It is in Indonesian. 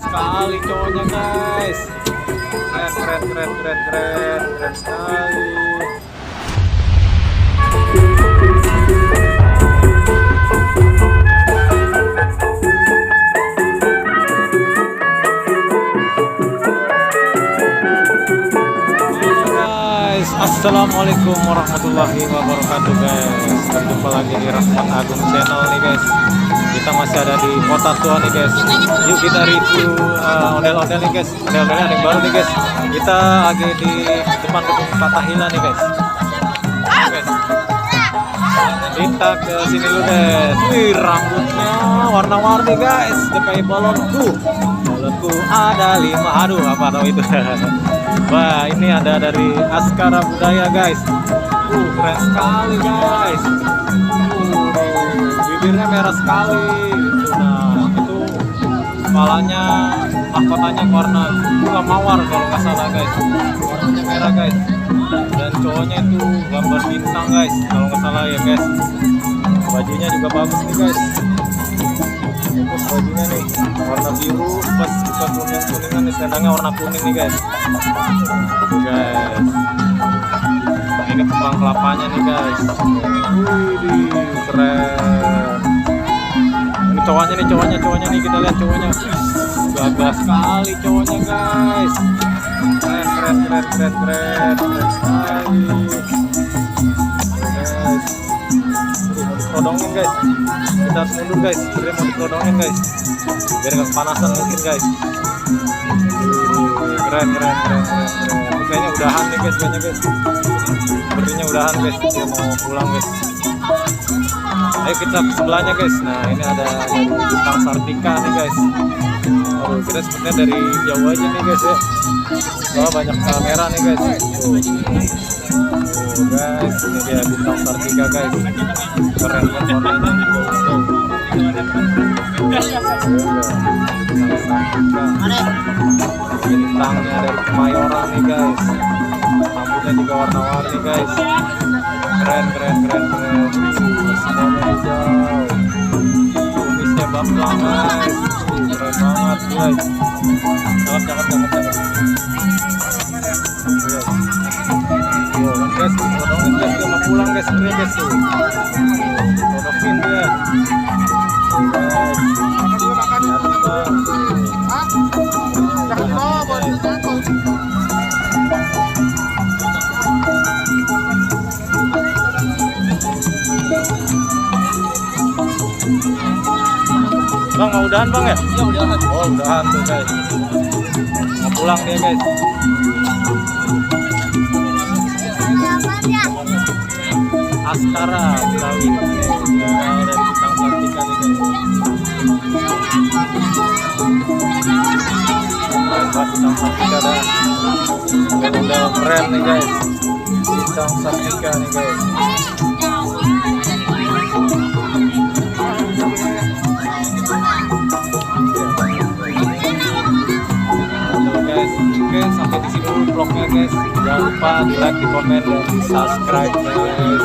sekali cowoknya guys. Keren sekali. Assalamualaikum warahmatullahi wabarakatuh guys. Berjumpa lagi di Rahmat Agung Channel nih guys. Kita masih ada di Kota Tua nih guys. Yuk kita review ondel-ondel nih guys. Ondel-ondelnya ada yang baru nih guys. Kita lagi di depan gedung Fathahillah nih guys. Kita ke sini dulu deh. Wih, rambutnya warna-warni guys. Udah kayak balonku. Balonku ada 5. Aduh, apa tau itu. Wah, ini ada dari Askara Budaya guys. Keren sekali guys. Bibirnya merah sekali. Nah, itu kepalanya, mahkotanya warna bunga mawar kalau nggak salah guys. Warnanya merah guys. Dan cowoknya itu gambar bintang guys, kalau nggak salah ya guys. Bajunya juga bagus nih guys. Terus bajunya nih warna biru pas kita kuningan nih, selendangnya warna kuning nih guys. Nah, ini kembang kelapanya nih guys. Wih, keren. Ini cowoknya nih, kita lihat cowoknya. Gagah sekali cowoknya guys. Keren sekali guys. Mau ditodongin guys, kita harus mundur guys. Dia mau ditodongin guys, biar nggak kepanasan mungkin guys. Keren. Ini kayaknya udahan nih guys, sepertinya udahan guys. Dia mau pulang guys. Ayo kita ke sebelahnya guys. Nah, ini ada bintang Sartika nih guys. Oh, kita sepertinya dari jauh aja nih guys ya. Oh, banyak kamera nih guys. Guys, ini dia bintang Sartika guys. Keren banget warnanya. Bintangnya dari Kemayoran nih guys. Rambutnya juga warna-warni guys. Keren. Semuanya hijau. Kumisnya bambang guys. Keren banget guys. Cakep. Guys, todongin guys, dia mau pulang guys, sebenarnya guys tuh. Todongin dia. Bang, mau udahan bang ya? Iya, udahan. Oh, udahan tuh guys. Mau pulang dia guys. Askara Betawi dari bintang Sartika nih guys. Bintang Sartika dan udah keren nih guys. Bintang Sartika nih guys. Oke, sampai di sini dulu vlognya guys. Jangan lupa di like, di komen, dan di subscribe guys.